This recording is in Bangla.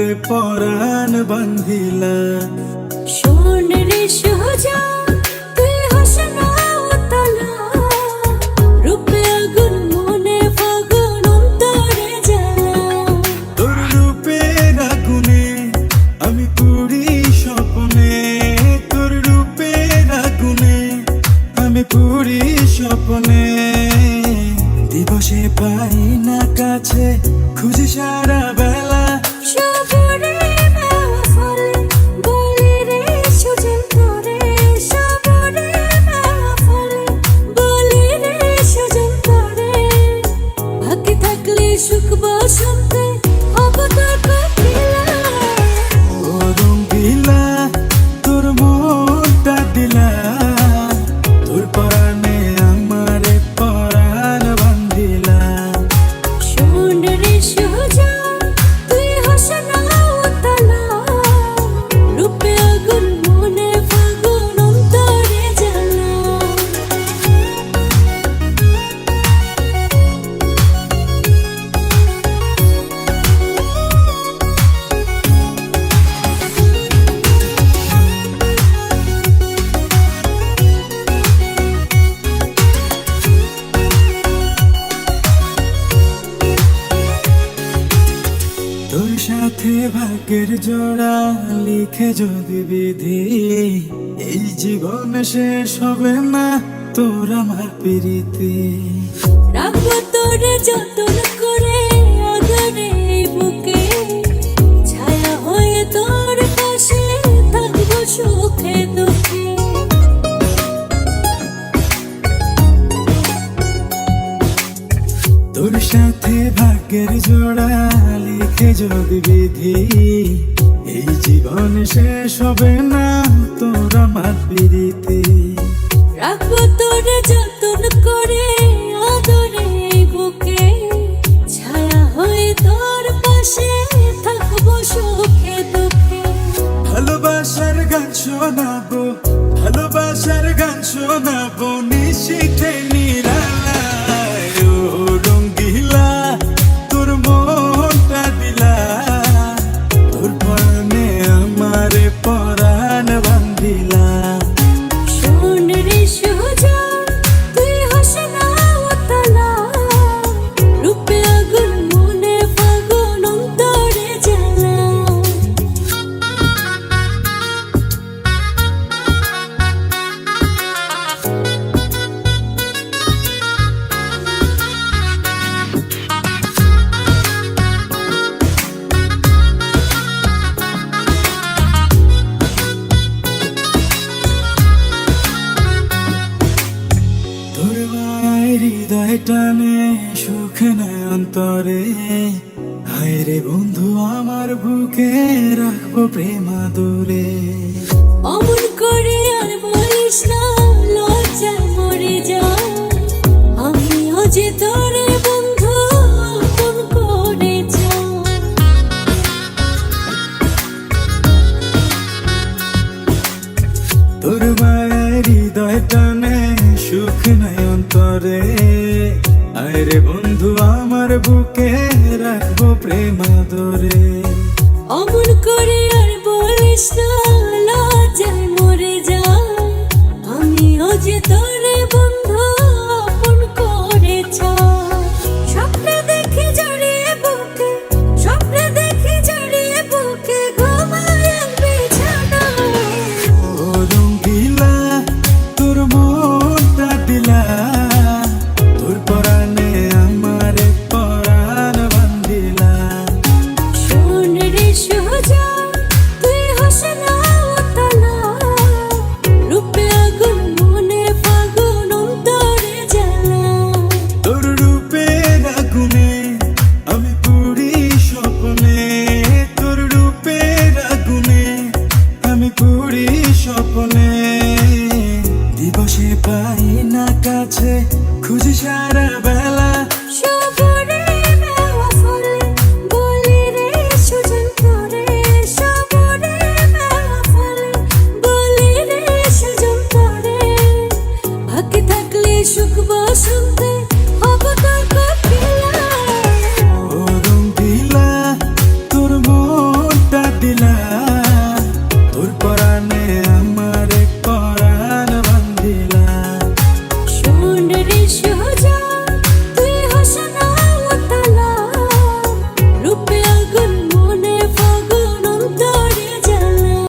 আমারে পরাণ বান্ধিলা। শোন রে সোজা তুই হাসনা উতলা, রূপে আগুন মনে ফাগুন অন্তরে জ্বালা। তোর রূপের আগুনে আমি পুরি স্বপ্নে, তোর রূপের আগুনে আমি পুরি স্বপ্নে। দিবসে পাই না কাছে খুঁজি সারা বেলা, সবরে মেওয়া ফলে বলি রে সুজন করে, সবরে মেওয়া ফলে বলি রে সুজন করে। ভাগ্যে থাকলে সুখ বসন্তে হব তোর পাখিলা। ও রঙ্গিলা তোর মনটা দিলা, তোর পরাণে আমারে পরাণ বান্ধিলা। শোন রে সোজা তুই হাসনা উতলা, রূপে আগুন মনে ফাগুন অন্তরে জ্বালা। তোর সাথে ভাগ্যের জোড়া লিখে যদি বিধি, এই জীবন শেষ হবে না তোর আমার প্রীতি। রাখবো তোরে যতন করে আদরে বুকে, ছায়া হয়ে তোর পাশে থাকবো সুখে দুঃখে। তোর সাথে ভাগ্যের জোড়া লিখে যদি বিধি, এই জীবন শেষ হবে না তোর আমার প্রীতি। রাখবো তোরে যতন করে আদরে বুকে, ছায়া হয়ে তোর পাশে থাকবো সুখে দুঃখে। ভালোবাসার গান শোনাবো, ভালোবাসার গান শোনাবো নিশীথে নিরালায়। ও রঙ্গিলা তোর মনটা দিলা, তোর পরাণে আমারে পরাণ বান্ধিলা। শোন রে সোজা তুই হাসনা উতলা, রূপে আগুন মনে ফাগুন অন্তরে জ্বালা। তোর মায়ের হৃদয় টানে সুখ নেয় অন্তরে, হায় রে বন্ধু আমার বুকে রাখবো প্রেম আদরে। অমন করে আর বলিস না, লজ্জায় মরে যা। আমিও যে তোরে বন্ধু আপন করে যা। তোর মায়ের হৃদয় টানে সুখ নাই অন্তরে, আয় রে বন্ধু আমার বুকে রাখবো প্রেম আদরে। অমন করে